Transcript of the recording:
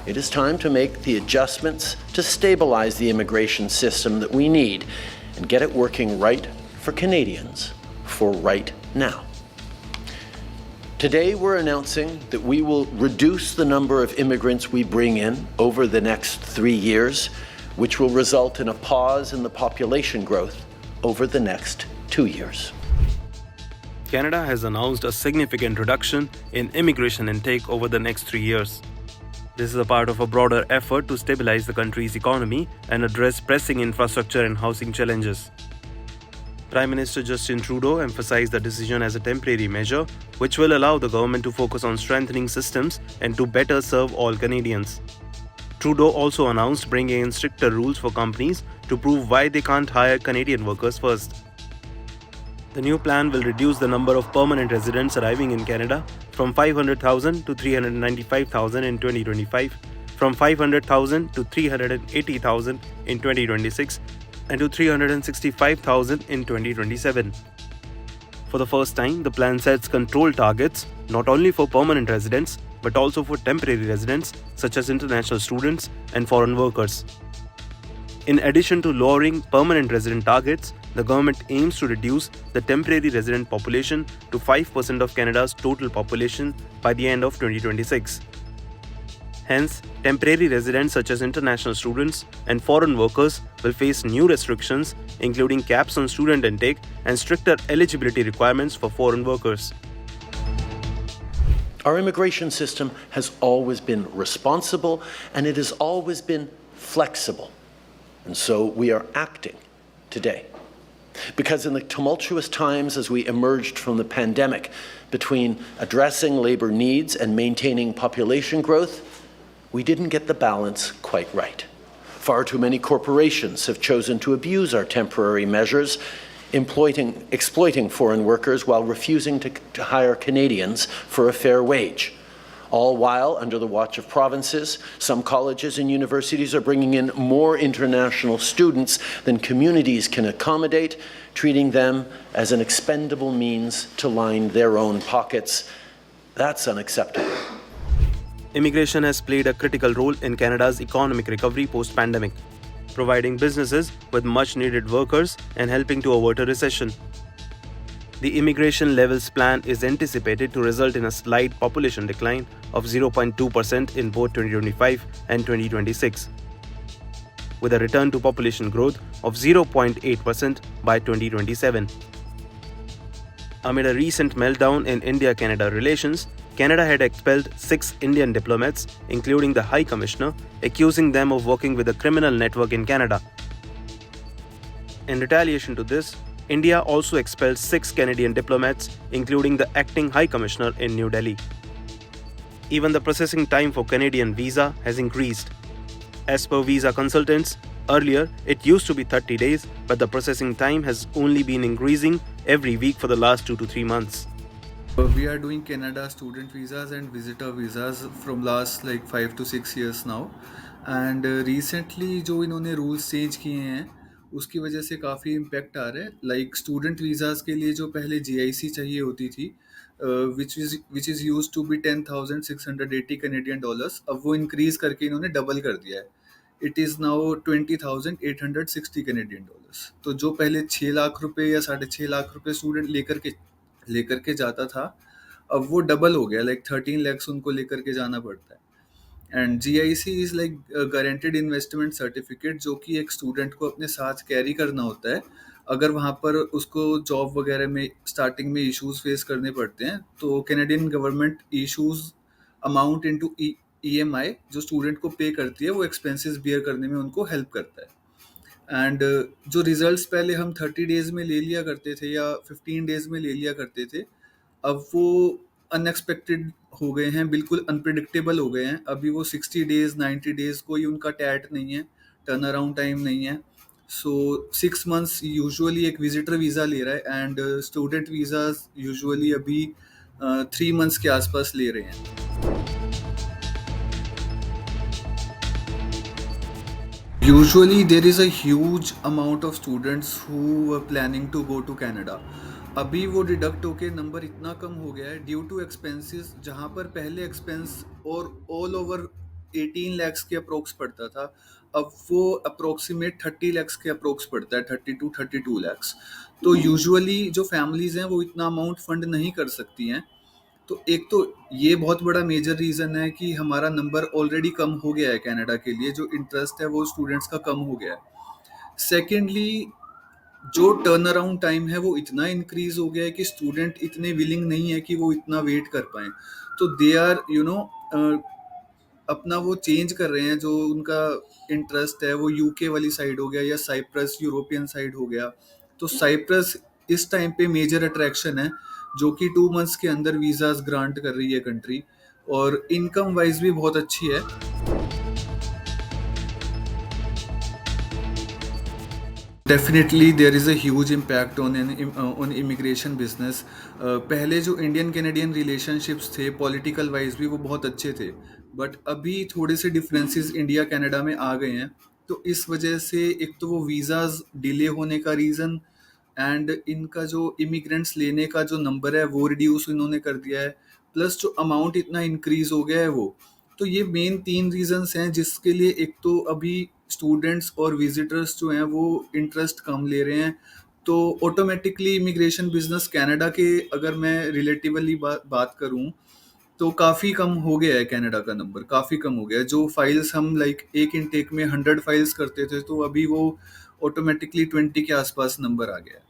It is time to make the adjustments to stabilize the immigration system that we need and get it working right for Canadians for right now. Today, we're announcing that we will reduce the number of immigrants we bring in over the next 3 years, which will result in a pause in the population growth over the next 2 years. Canada has announced a significant reduction in immigration intake over the next 3 years. This is a part of a broader effort to stabilize the country's economy and address pressing infrastructure and housing challenges. Prime Minister Justin Trudeau emphasized the decision as a temporary measure, which will allow the government to focus on strengthening systems and to better serve all Canadians. Trudeau also announced bringing in stricter rules for companies to prove why they can't hire Canadian workers first. The new plan will reduce the number of permanent residents arriving in Canada from 500,000 to 395,000 in 2025, from 500,000 to 380,000 in 2026, and to 365,000 in 2027. For the first time, the plan sets control targets not only for permanent residents but also for temporary residents such as international students and foreign workers. In addition to lowering permanent resident targets, the government aims to reduce the temporary resident population to 5% of Canada's total population by the end of 2026. Hence, temporary residents such as international students and foreign workers will face new restrictions, including caps on student intake and stricter eligibility requirements for foreign workers. Our immigration system has always been responsible and it has always been flexible. And so we are acting today. Because in the tumultuous times as we emerged from the pandemic, between addressing labor needs and maintaining population growth, we didn't get the balance quite right. Far too many corporations have chosen to abuse our temporary measures, exploiting foreign workers while refusing to hire Canadians for a fair wage. All while, under the watch of provinces, some colleges and universities are bringing in more international students than communities can accommodate, treating them as an expendable means to line their own pockets. That's unacceptable. Immigration has played a critical role in Canada's economic recovery post-pandemic, providing businesses with much-needed workers and helping to avert a recession. The Immigration Levels Plan is anticipated to result in a slight population decline of 0.2% in both 2025 and 2026, with a return to population growth of 0.8% by 2027. Amid a recent meltdown in India-Canada relations, Canada had expelled 6 Indian diplomats, including the High Commissioner, accusing them of working with a criminal network in Canada. In retaliation to this, India also expelled 6 Canadian diplomats, including the acting High Commissioner in New Delhi. Even the processing time for Canadian visa has increased. As per visa consultants, earlier it used to be 30 days, but the processing time has only been increasing every week for the last 2 to 3 months. We are doing Canada student visas and visitor visas from last 5 to 6 years now, and recently जो इन्होंने rules change किए हैं उसकी वजह से काफ़ी impact आ रहा है. Like student visas के लिए जो पहले GIC चाहिए होती थी, which is used to be 10,680 Canadian dollars, अब वो increase करके इन्होंने double कर दिया है. It is now 20,860 Canadian dollars. तो जो पहले 6 लाख रुपए या 6.5 लाख रुपए स्टूडेंट लेकर के जाता था, अब वो डबल हो गया, 13 lakhs उनको लेकर के जाना पड़ता है. And GIC is like guaranteed investment certificate, जो कि एक स्टूडेंट को अपने साथ कैरी करना होता है अगर वहाँ पर उसको जॉब वगैरह में स्टार्टिंग में इश्यूज फेस करने पड़ते हैं. तो Canadian government issues amount into EMI जो स्टूडेंट को पे करती है, वो एक्सपेंसेस बियर करने में उनको हेल्प करता है. एंड जो रिजल्ट्स पहले हम 30 डेज में ले लिया करते थे या 15 डेज में ले लिया करते थे, अब वो अनएक्सपेक्टेड हो गए हैं, बिल्कुल अनप्रिडिक्टेबल हो गए हैं. अभी वो 60 डेज 90 डेज कोई उनका टैट नहीं है, टर्न अराउंड टाइम नहीं है. सो 6 months यूजुअली एक विजिटर वीज़ा ले रहा है, एंड स्टूडेंट वीज़ा यूजुअली अभी 3 months के आसपास ले रहे हैं. Usually there is a huge amount of students who were planning to go to Canada. अभी वो डिडक्ट होके नंबर इतना कम हो गया है ड्यू टू एक्सपेंसेस, जहाँ पर पहले एक्सपेंस और ऑल ओवर 18 lakhs के अप्रोक्स पड़ता था, अब वो अप्रोक्सीमेट 30 lakhs के अप्रोक्स पड़ता है, 30 to 32 lakhs। तो यूजुअली जो फैमिलीज हैं वो इतना अमाउंट फंड नहीं कर सकती हैं। तो एक तो ये बहुत बड़ा मेजर रीज़न है कि हमारा नंबर ऑलरेडी कम हो गया है कनाडा के लिए, जो इंटरेस्ट है वो स्टूडेंट्स का कम हो गया है। सेकेंडली, जो टर्न अराउंड टाइम है वो इतना इंक्रीज हो गया है कि स्टूडेंट इतने विलिंग नहीं है कि वो इतना वेट कर पाए। तो दे आर अपना वो चेंज कर रहे हैं, जो उनका इंटरेस्ट है वो यूके वाली साइड हो गया या साइप्रस यूरोपियन साइड हो गया। तो साइप्रस इस टाइम पे मेजर अट्रैक्शन है, जो कि 2 months के अंदर वीज़ाज ग्रांट कर रही है कंट्री, और इनकम वाइज भी बहुत अच्छी है। Definitely there is a huge impact on immigration business. पहले जो इंडियन कैनेडियन रिलेशनशिप्स थे पॉलिटिकल वाइज भी वो बहुत अच्छे थे, बट अभी थोड़े से डिफरेंसेस इंडिया कनाडा में आ गए हैं। तो इस वजह से एक तो वो वीज़ाज डिले होने का रीज़न, एंड इनका जो इमिग्रेंट्स लेने का जो नंबर है वो रिड्यूस इन्होंने कर दिया है, प्लस जो अमाउंट इतना इंक्रीज हो गया है वो। तो ये मेन 3 रीजंस हैं जिसके लिए एक तो अभी स्टूडेंट्स और विजिटर्स जो हैं वो इंटरेस्ट कम ले रहे हैं। तो ऑटोमेटिकली इमिग्रेशन बिजनेस कनाडा के, अगर मैं रिलेटिवली बात करूं, तो काफ़ी कम हो गया है। कनाडा का नंबर काफ़ी कम हो गया है। जो फाइल्स हम लाइक एक इनटेक में 100 फाइल्स करते थे, तो अभी वो ऑटोमेटिकली 20 के आसपास नंबर आ गया है।